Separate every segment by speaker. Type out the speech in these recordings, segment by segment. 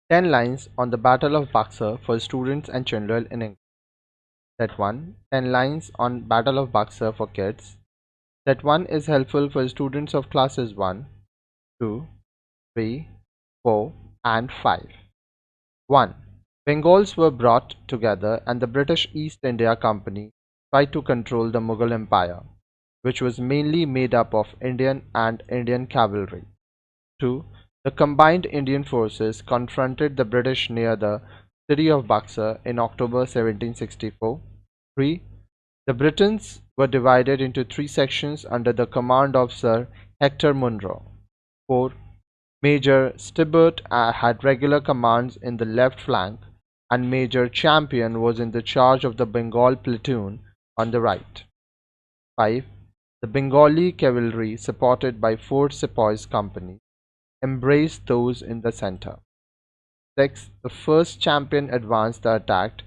Speaker 1: 10 lines on the Battle of Buxar for students and children in English. Set 1. 10 lines on Battle of Buxar for kids. Set 1 is helpful for students of classes 1, 2, 3, 4 and 5. 1. Bengals were brought together and the British East India Company tried to control the Mughal Empire, which was mainly made up of Indian and Indian cavalry. 2. The combined Indian forces confronted the British near the city of Buxar in October 1764. 3. The Britons were divided into three sections under the command of Sir Hector Munro. 4. Major Stibert had regular commands in the left flank, and Major Champion was in the charge of the Bengal platoon on the right. 5. The Bengali cavalry, supported by 4 sepoys companies, embraced those in the center. 6. The first Champion advanced attacked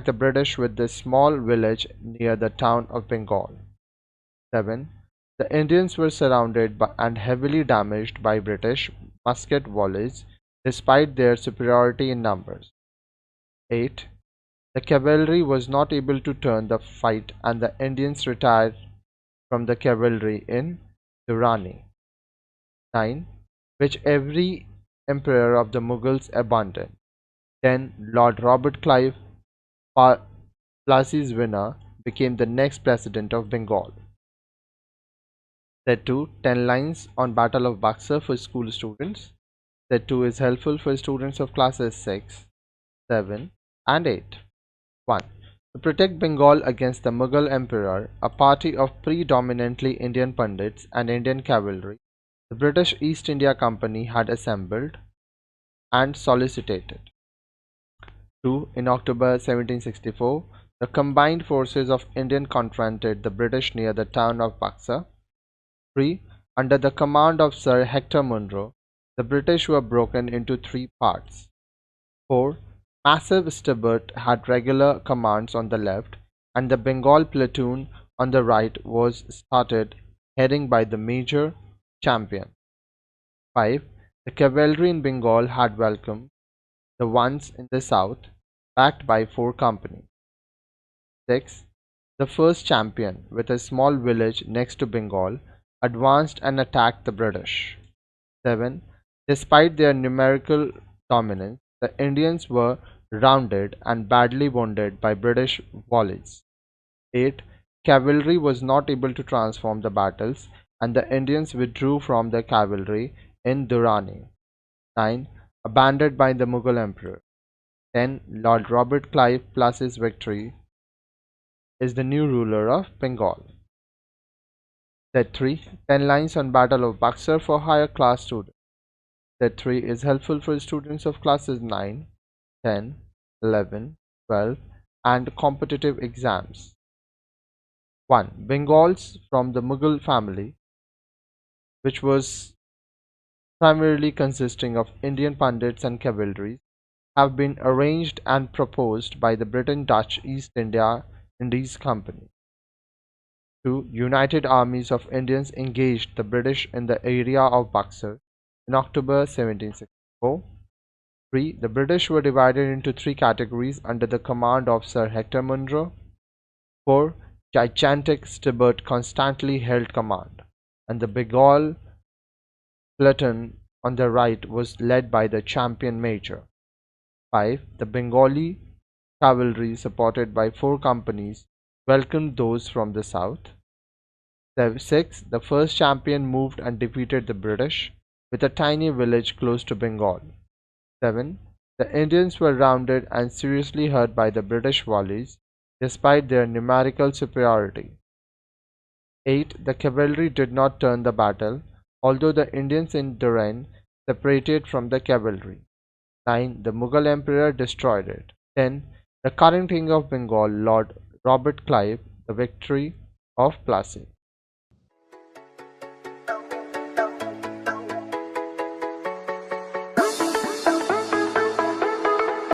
Speaker 1: the British with this small village near the town of Bengal. 7. The Indians were surrounded and heavily damaged by British musket volleys despite their superiority in numbers. 8. The cavalry was not able to turn the fight and the Indians retired from the cavalry in Durrani. 9. Which every emperor of the Mughals abandoned. 10. Lord Robert Clive, Plassey's winner, became the next president of Bengal. Set 2. 10 lines on Battle of Buxar for school students. Set 2 is helpful for students of classes 6, 7 and 8. 1. To protect Bengal against the Mughal Emperor, a party of predominantly Indian pundits and Indian cavalry, the British East India Company had assembled and solicited. 2. In October 1764, the combined forces of Indian confronted the British near the town of Buxar. 3. Under the command of Sir Hector Munro, the British were broken into 3 parts. 4. Massive Stibert had regular commands on the left, and the Bengal platoon on the right was started, heading by the Major Champion. 5. The cavalry in Bengal had welcomed the ones in the south, backed by 4 companies. 6. The first Champion, with a small village next to Bengal, advanced and attacked the British. 7. Despite their numerical dominance, the Indians were rounded and badly wounded by British volleys. 8. Cavalry was not able to transform the battles, and the Indians withdrew from the cavalry in Durrani. 9. Abandoned by the Mughal Emperor. 10. Lord Robert Clive Plassey's victory is the new ruler of Bengal. Set 3. 10 lines on Battle of Buxar for higher class students. Set 3 is helpful for students of classes 9, 10, 11, 12 and competitive exams. 1. Bengals from the Mughal family, which was primarily consisting of Indian pundits and cavalry, have been arranged and proposed by the Britain-Dutch East Indies Company. 2. United armies of Indians engaged the British in the area of Buxar in October 1764. 3. The British were divided into 3 categories under the command of Sir Hector Munro. 4. Gigantic Stibert constantly held command, and the Bengal platoon on the right was led by the Champion Major. 5. The Bengali cavalry, supported by 4 companies, welcomed those from the south. 6. The first Champion moved and defeated the British with a tiny village close to Bengal. 7. The Indians were rounded and seriously hurt by the British volleys, despite their numerical superiority. 8. The cavalry did not turn the battle, although the Indians in Durrani separated from the cavalry. 9. The Mughal Emperor destroyed it. 10. The current King of Bengal, Lord Robert Clive, the victory of Plassey.